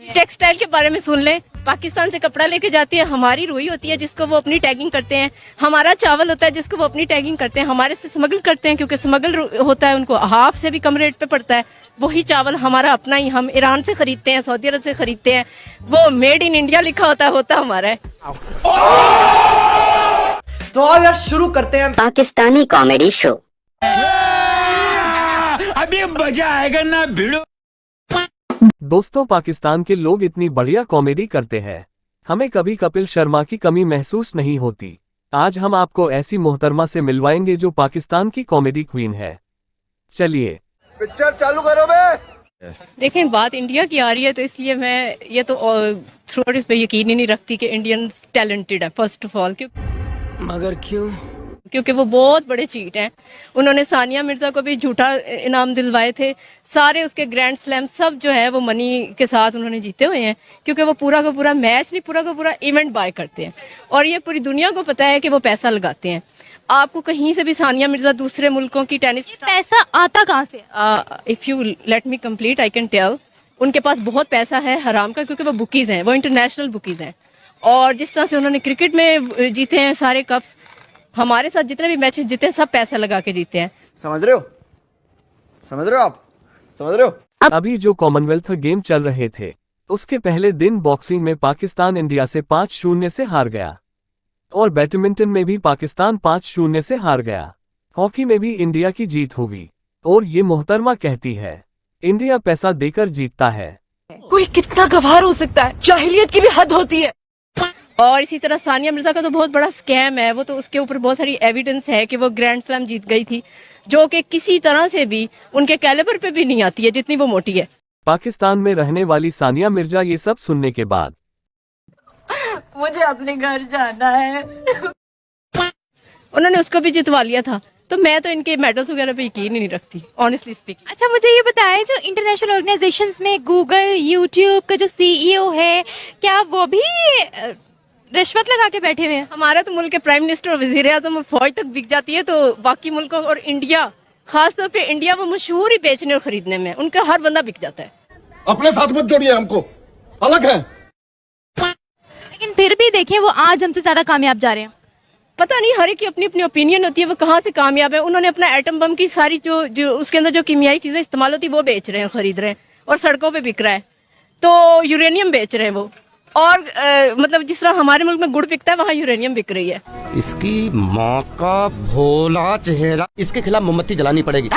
Textile के बारे में सुन लें, पाकिस्तान से कपड़ा लेके जाती है, हमारी रुई होती है जिसको वो अपनी टैगिंग करते हैं, हमारा चावल होता है जिसको वो अपनी टैगिंग करते हैं, हमारे से स्मगल करते हैं क्योंकि स्मगल होता है, उनको हाफ से भी कम रेट पे पड़ता है। वही चावल हमारा अपना ही, हम ईरान से खरीदते हैं, सऊदी अरब से खरीदते हैं, वो मेड इन इंडिया लिखा होता हमारा है। तो अब यार शुरू करते हैं पाकिस्तानी कॉमेडी शो। अभी मजा आएगा ना भिड़ो। दोस्तों, पाकिस्तान के लोग इतनी बढ़िया कॉमेडी करते हैं, हमें कभी कपिल शर्मा की कमी महसूस नहीं होती। आज हम आपको ऐसी मोहतरमा से मिलवाएंगे जो पाकिस्तान की कॉमेडी क्वीन है। चलिए पिक्चर चालू करो बे। देखें, बात इंडिया की आ रही है तो इसलिए मैं ये तो थ्रू आउट इस पे यकीन ही नहीं रखती कि इंडियंस टैलेंटेड है फर्स्ट ऑफ ऑल। मगर क्यों? क्योंकि वो बहुत बड़े चीट हैं। उन्होंने सानिया मिर्जा को भी झूठा इनाम दिलवाए थे, सारे उसके ग्रैंड स्लैम सब जो है वो मनी के साथ उन्होंने जीते हुए हैं, क्योंकि वो पूरा का पूरा मैच नहीं, पूरा का पूरा इवेंट बाय करते हैं और ये पूरी दुनिया को पता है कि वो पैसा लगाते हैं। आपको कहीं से भी सानिया मिर्जा दूसरे मुल्कों की टेनिस पैसा आता कहाँ से? If you let me complete I can tell, उनके पास बहुत पैसा है हराम का, क्योंकि वो बुकीज हैं, वो इंटरनेशनल बुकीज हैं। और जिस तरह से उन्होंने क्रिकेट में जीते हैं सारे कप्स, हमारे साथ जितने भी मैचेस जीते हैं सब पैसा लगा के जीते हैं। समझ रहे हो? समझ रहे हो आप? समझ रहे हो? अभी जो कॉमनवेल्थ गेम चल रहे थे, उसके पहले दिन बॉक्सिंग में पाकिस्तान इंडिया से 5-0 से हार गया और बैडमिंटन में भी पाकिस्तान 5-0 से हार गया। हॉकी में भी इंडिया की जीत होगी और ये मोहतरमा कहती है इंडिया पैसा देकर जीतता है। कोई कितना गवार हो सकता है, जाहिलियत की भी हद होती है। और इसी तरह सानिया मिर्जा का तो बहुत बड़ा स्कैम है, वो तो उसके ऊपर बहुत सारी एविडेंस है कि वो ग्रैंड स्लैम जीत गई थी, जो कि किसी तरह से भी उनके कैलिबर पे भी नहीं आती है जितनी वो मोटी है। पाकिस्तान में रहने वाली सानिया मिर्जा ये सब सुनने के बाद मुझे अपने घर जाना है। उन्होंने उसको भी जितवा लिया था, तो मैं तो इनके मेडल्स वगैरह पे यकीन ही नहीं रखती, ऑनेस्टली स्पीकिंग। अच्छा, मुझे ये बताएं, जो इंटरनेशनल ऑर्गेनाइजेशंस में गूगल, यूट्यूब का जो सीईओ है, क्या वो भी रिश्वत लगा के बैठे हुए हैं? हमारा तो मुल्क के प्राइम मिनिस्टर और वजीर आजम फौज तक बिक जाती है, तो बाकी मुल्कों और इंडिया, खासतौर पे इंडिया, वो मशहूर ही बेचने और खरीदने में, उनका हर बंदा बिक जाता है। अपने साथ मत जोड़िए, हमको अलग है। लेकिन फिर भी देखें, वो आज हमसे ज्यादा कामयाब जा रहे हैं। पता नहीं, हर एक की अपनी अपनी ओपिनियन होती है, वो कहाँ से कामयाब है। उन्होंने अपना एटम बम की सारी जो उसके अंदर जो कीमियाई चीजें इस्तेमाल होती है वो बेच रहे हैं, खरीद रहे हैं और सड़कों पे बिक रहा है। तो यूरेनियम बेच रहे हैं वो, और मतलब जिस तरह हमारे मुल्क में गुड़ बिकता है, वहाँ यूरेनियम बिक रही है। इसकी माँ का भोला चेहरा, इसके खिलाफ मोमबत्ती जलानी पड़ेगी।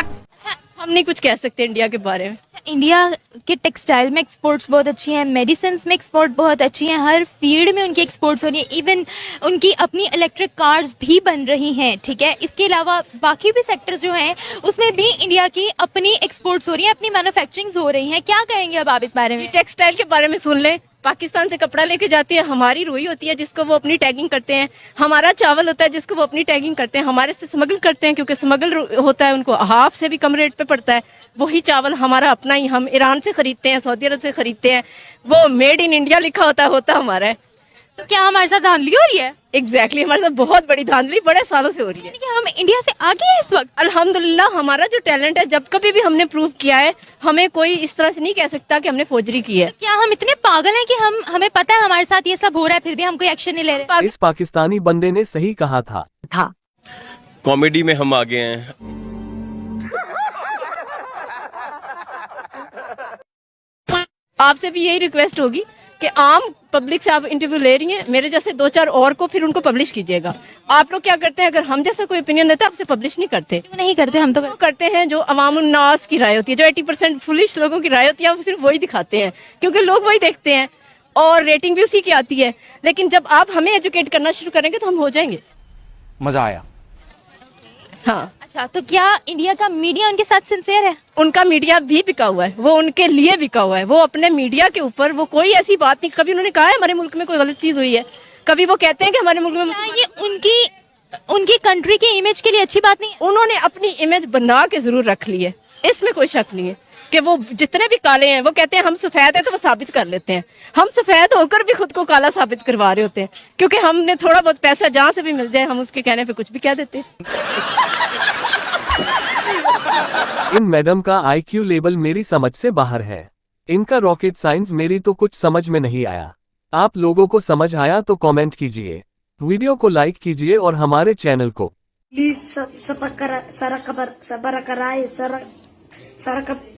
हम नहीं कुछ कह सकते इंडिया के बारे में। इंडिया के टेक्सटाइल में एक्सपोर्ट्स बहुत अच्छी हैं, मेडिसिन में एक्सपोर्ट बहुत अच्छी हैं, हर फील्ड में उनकी एक्सपोर्ट्स हो रही है। इवन उनकी अपनी इलेक्ट्रिक कार्स भी बन रही हैं, ठीक है। इसके अलावा बाकी भी सेक्टर्स जो हैं उसमें भी इंडिया की अपनी एक्सपोर्ट्स हो रही हैं, अपनी मैन्युफैक्चरिंग हो रही हैं। क्या कहेंगे अब आप इस बारे में? टेक्सटाइल के बारे में सुन लें, पाकिस्तान से कपड़ा लेके जाती है, हमारी रुई होती है जिसको वो अपनी टैगिंग करते हैं, हमारा चावल होता है जिसको वो अपनी टैगिंग करते हैं, हमारे से स्मगल करते हैं, क्योंकि स्मगल होता है, उनको हाफ से भी कम रेट पे पड़ता है। वही चावल हमारा अपना ही, हम ईरान से खरीदते हैं, सऊदी अरब से खरीदते हैं, वो मेड इन इंडिया लिखा होता हमारा है। तो क्या हमारे साथ धांधली हो रही है? एग्जैक्टली, हमारे साथ बहुत बड़ी धांधली बड़े सालों से हो रही है। कि हम इंडिया से आगे हैं इस वक्त। अल्हम्दुलिल्लाह, हमारा जो टैलेंट है, जब कभी भी हमने प्रूव किया है, हमें कोई इस तरह से नहीं कह सकता कि हमने फोर्जरी की है। क्या हम इतने पागल हैं कि हमें पता है हमारे साथ ये सब हो रहा है, फिर भी हम कोई एक्शन नहीं ले रहे? इस पाकिस्तानी बंदे ने सही कहा था। कॉमेडी में हम आगे हैं। आपसे भी यही रिक्वेस्ट होगी कि आम पब्लिक से आप इंटरव्यू ले रही हैं, मेरे जैसे 2-4 और को फिर उनको पब्लिश कीजिएगा। आप लोग क्या करते हैं, अगर हम जैसा कोई ओपिनियन देता है आपसे पब्लिश नहीं करते। क्यों नहीं करते? हम तो करते हैं। जो अवामुन्नास की राय होती है, जो 80% फुलिश लोगों की राय होती है, वो सिर्फ वही दिखाते हैं, क्योंकि लोग वही देखते हैं और रेटिंग भी उसी की आती है। लेकिन जब आप हमें एजुकेट करना शुरू करेंगे तो हम हो जाएंगे। मजा आया। हाँ। अच्छा, तो क्या इंडिया का मीडिया उनके साथ सिंसियर है? उनका मीडिया भी बिका हुआ है, वो उनके लिए बिका हुआ है। वो अपने मीडिया के ऊपर वो कोई ऐसी बात नहीं, कभी उन्होंने कहा है हमारे मुल्क में कोई गलत चीज हुई है, कभी वो कहते हैं कि हमारे मुल्क में ये उनकी कंट्री की इमेज के लिए अच्छी बात नहीं है? उन्होंने अपनी इमेज बना के जरूर रख ली है, इसमें कोई शक नहीं है कि वो जितने भी काले हैं, वो कहते हैं हम सफेद हैं तो वो साबित कर लेते हैं। हम सफेद होकर भी खुद को काला साबित करवा रहे होते हैं, क्योंकि हमने थोड़ा बहुत पैसा जहाँ से भी मिल जाए हम उसके कहने पे कुछ भी कह देते हैं। इन मैडम का IQ लेवल मेरी समझ से बाहर है। इनका रॉकेट साइंस मेरी तो कुछ समझ में नहीं आया। आप लोगों को समझ आया तो कमेंट कीजिए, वीडियो को लाइक कीजिए और हमारे चैनल को प्लीज सब कराए सारा